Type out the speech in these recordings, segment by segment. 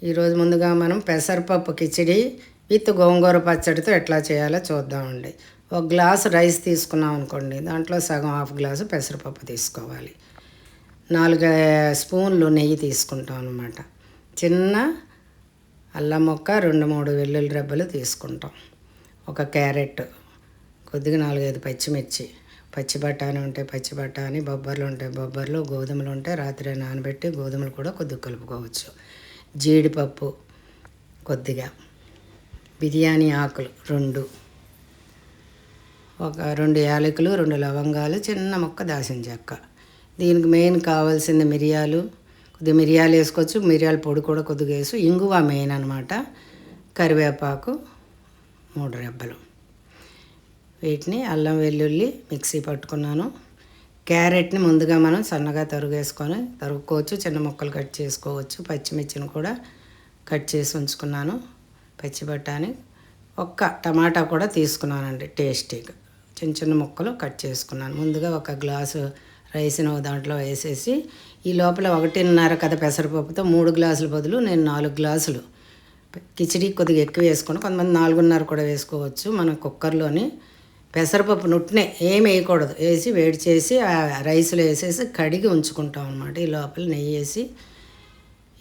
ఈరోజు ముందుగా మనం పెసరపప్పు కిచిడి విత్ గోంగూర పచ్చడితో ఎట్లా చేయాలో చూద్దామండి. ఒక గ్లాసు రైస్ తీసుకున్నాం అనుకోండి, దాంట్లో సగం హాఫ్ గ్లాసు పెసరపప్పు తీసుకోవాలి. 4 స్పూన్లు నెయ్యి తీసుకుంటాం అన్నమాట. చిన్న అల్లం ముక్క, 2-3 వెల్లుల్లి రెబ్బలు తీసుకుంటాం. ఒక క్యారెట్, కొద్దిగా 4-5 పచ్చిమిర్చి, పచ్చి బఠానీ ఉంటే పచ్చి బఠానీ, బొబ్బర్లు ఉంటే బొబ్బర్లు, గోధుమలు ఉంటే రాత్రి నానబెట్టి గోధుమలు కూడా కొద్దిగా కలుపుకోవచ్చు. జీడిపప్పు కొద్దిగా, బిర్యానీ ఆకులు 2, ఒక 2 యాలకులు, 2 లవంగాలు, చిన్న ముక్క దాల్చిన చెక్క. దీనికి మెయిన్ కావాల్సింది మిరియాలు, కొద్దిగా మిరియాలు వేసుకోవచ్చు, మిరియాల పొడి కూడా కొద్దిగా వేసి, ఇంగువ మెయిన్ అనమాట. కరివేపాకు 3 రెబ్బలు. వీటిని అల్లం వెల్లుల్లి మిక్సీ పట్టుకున్నాను. క్యారెట్ని ముందుగా మనం సన్నగా తరుగుకోవచ్చు, చిన్న ముక్కలు కట్ చేసుకోవచ్చు. పచ్చిమిర్చిని కూడా కట్ చేసి ఉంచుకున్నాను. పచ్చి బఠానీ, ఒక్క టమాటా కూడా తీసుకున్నానండి టేస్టీగా. చిన్న చిన్న ముక్కలు కట్ చేసుకున్నాను. ముందుగా ఒక గ్లాసు రైస్ను దాంట్లో వేసేసి, ఈ లోపల 1.5 కథ పెసరపప్పుతో 3 గ్లాసుల బదులు నేను 4 గ్లాసులు కిచిడి కొద్దిగా ఎక్కువ వేసుకుని, కొంతమంది 4.5 కూడా వేసుకోవచ్చు. మన కుక్కర్లోని పెసరపప్పు నుట్టినే ఏమి వేయకూడదు, వేసి వేడి చేసి ఆ రైస్లో వేసేసి కడిగి ఉంచుకుంటాం అనమాట. ఈ లోపల నెయ్యి వేసి,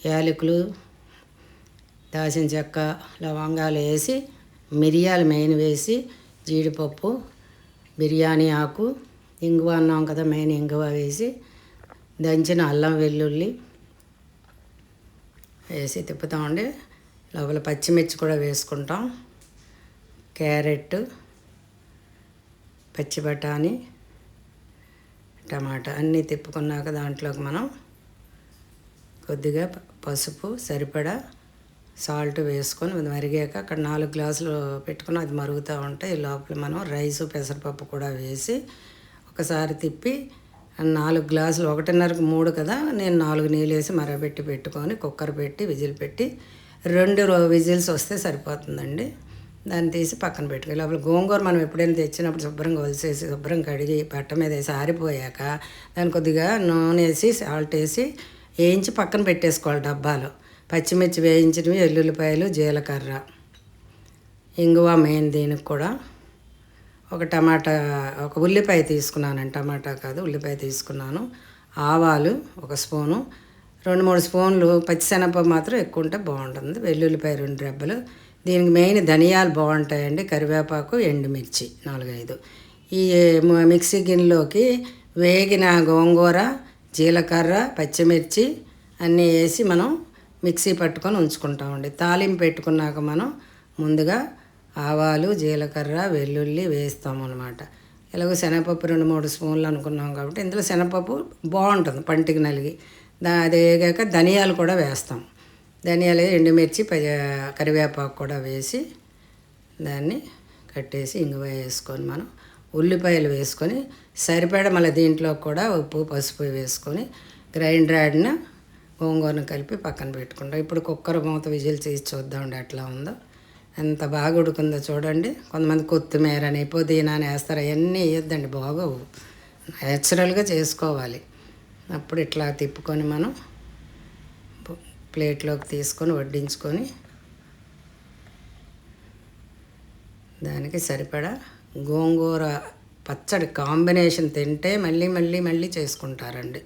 యాలకులు, దాల్చిన చెక్క, లవంగాలు వేసి, మిరియాలు మెయిన్ వేసి, జీడిపప్పు, బిర్యానీ ఆకు, ఇంగువ అన్నాం కదా, మెయిన్ ఇంగువ వేసి, దంచిన అల్లం వెల్లుల్లి వేసి తిప్పుతామండి. లోపల పచ్చిమిర్చి కూడా వేసుకుంటాం. క్యారెట్, పచ్చి బఠానీ, టమాటా అన్నీ తిప్పుకున్నాక దాంట్లోకి మనం కొద్దిగా పసుపు, సరిపడా సాల్ట్ వేసుకొని మరిగాక అక్కడ 4 గ్లాసులు పెట్టుకుని అది మరుగుతూ ఉంటే ఈ లోపల మనం రైసు పెసరపప్పు కూడా వేసి ఒకసారి తిప్పి, 4 గ్లాసులు 1.5కి 3 కదా, నేను 4 నీళ్ళు వేసి మరగబెట్టి పెట్టుకొని కుక్కర్ పెట్టి విజిల్ పెట్టి 2 విజిల్స్ వస్తే సరిపోతుందండి. దాన్ని తీసి పక్కన పెట్టుకోవాలి. లోపల గోంగూర మనం ఎప్పుడైనా తెచ్చినప్పుడు శుభ్రంగా ఒలిసేసి శుభ్రం కడిగి బట్ట మీద వేసి ఆరిపోయాక దాన్ని కొద్దిగా నూనె వేసి సాల్ట్ వేసి వేయించి పక్కన పెట్టేసుకోవాలి డబ్బాలో. పచ్చిమిర్చి వేయించినవి, వెల్లుల్లిపాయలు, జీలకర్ర, ఇంగువ మెయిన్ దీనికి కూడా. ఒక టమాటా, ఒక ఉల్లిపాయ తీసుకున్నానండి, టమాటా కాదు ఉల్లిపాయ తీసుకున్నాను. ఆవాలు 1 స్పూను, 2-3 స్పూన్లు పచ్చిశనగపప్పు మాత్రం ఎక్కువ ఉంటే బాగుంటుంది. వెల్లుల్లిపాయ 2 రెబ్బలు. దీనికి మెయిన్ ధనియాలు బాగుంటాయండి, కరివేపాకు, ఎండుమిర్చి 4-5. ఈ మిక్సీ గిన్నెలోకి వేగిన గోంగూర, జీలకర్ర, పచ్చిమిర్చి అన్నీ వేసి మనం మిక్సీ పట్టుకొని ఉంచుకుంటామండి. తాలింపు పెట్టుకున్నాక మనం ముందుగా ఆవాలు, జీలకర్ర, వెల్లుల్లి వేస్తాము అనమాట. ఇలాగో శనగపప్పు 2-3 స్పూన్లు అనుకున్నాం కాబట్టి ఇందులో శనగపప్పు బాగుంటుంది పంటికి నలిగి. అది వేగాక ధనియాలు కూడా వేస్తాం. ధనియాలు, ఎండుమిర్చి, కరివేపాకు కూడా వేసి దాన్ని కట్టేసి ఇంగువ వేసుకొని మనం ఉల్లిపాయలు వేసుకొని సరిపడ మళ్ళీ దీంట్లో కూడా ఉప్పు, పసుపు వేసుకొని గ్రైండర్ ఆడిన గోంగూరను కలిపి పక్కన పెట్టుకుంటాం. ఇప్పుడు కుక్కర్ మూత విజిల్ చేసి చూద్దామండి ఎట్లా ఉందో. ఎంత బాగా ఉడుకుందో చూడండి. కొంతమంది కొత్తిమీర అని, పుదీనా అని వేస్తారు, అవన్నీ వేయొద్దండి, బాగోవు. నేచురల్గా చేసుకోవాలి. అప్పుడు ఇట్లా తిప్పుకొని మనం ప్లేట్లోకి తీసుకొని వడ్డించుకొని దానికి సరిపడా గోంగూర పచ్చడి కాంబినేషన్ తింటే మళ్ళీ మళ్ళీ మళ్ళీ చేసుకుంటారండి.